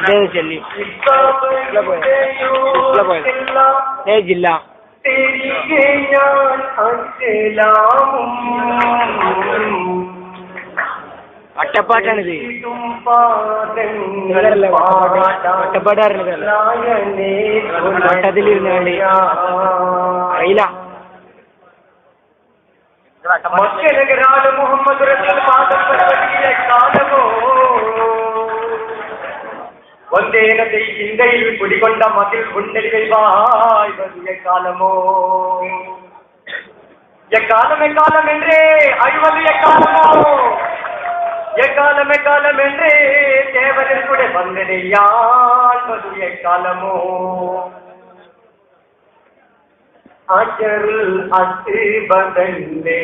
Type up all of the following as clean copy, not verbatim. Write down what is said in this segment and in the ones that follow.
चली जिला അട്ടപ്പാട്ടാണിത്. അട്ടപ്പാട്ടായിരുന്നു വട്ടത്തിലിരുന്നാണ്ട് അറിയില്ല. മുഹമ്മദ് ಒಂದೇನತೆ ಇಂದೈಲು ಕುಡಿಕೊಂಡ ಮತಿಲ್ ಗುಂಡೆಗೆ ಬಾಯ್ ಬದುಗೆ ಕಾಲಮೋ எக்காலமே காலம் என்றே அழுவது எக்காலமோ எக்காலமே காலம் என்றே தேவரில் கூட வந்தனையாழ்வது எக்காலமோ அச்சருள் அத்து பதந்தே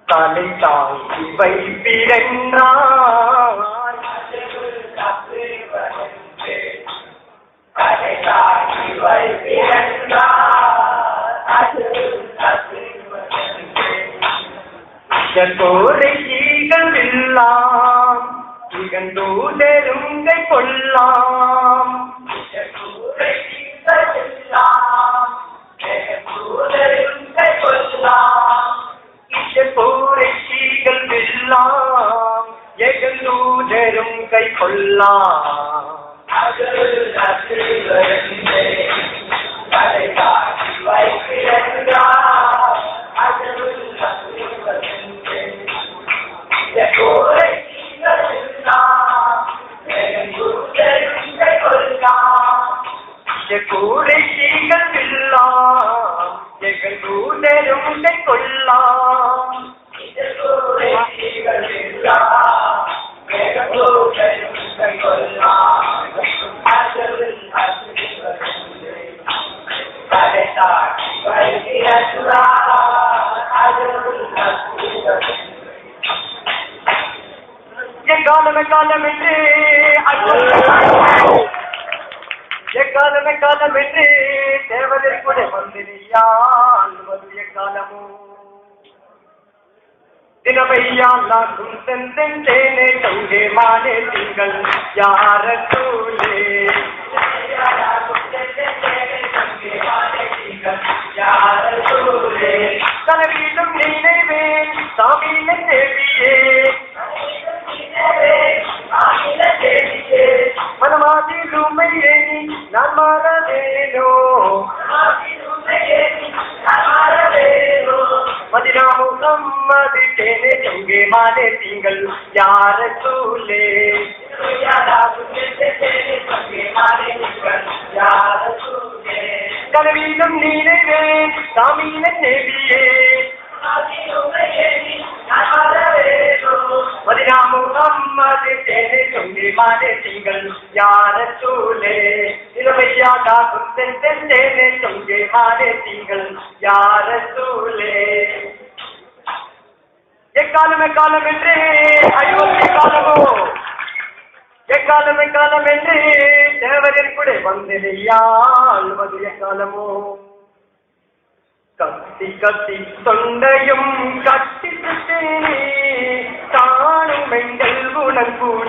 தலை தாங்கி வைப்பிரன்றான் ீகெல்லாம் இகந்தூதருங்கை கொல்லாம் பூரைகள் வெல்லாம் எகந்தூதரும் கை கொல்லாம் கூரைகள் வெல்லாம் எகந்தூதரும் கை கொல்லாம் காலமே காலம் என்று எக்காலமே காலம் என்று தேவதில் கூட வந்தினியாழ்வது எக்காலமோ தினமையாக்கும் செந்தேனே தொங்கே மானே திங்கள் யார தூளே கனவிலும் நினைவேன் சாமியின தேவியே மனமாதிலுமையே நான் மாறவேனோ மதினா முகம்மது தேனே தொங்கே மானே திங்கள் யார தூளே கனவிலும் நினைவே சாமியின தேவியே மதினா முகம்மது தேனே தொங்கே மானே திங்கள் யார தூளே இளமையாகும் தேனே தொங்கே மானே திங்கள் யார தூளே எக்காலமே காலம் என்றே அழுவது காலமோ எக்காலமே காலம் என்று தேவரில் கூட வந்தனையாழ்வது எக்காலமோ கத்தி கத்தி தொண்டையும் கட்டி காணும் எங்கள் குணம் கூடி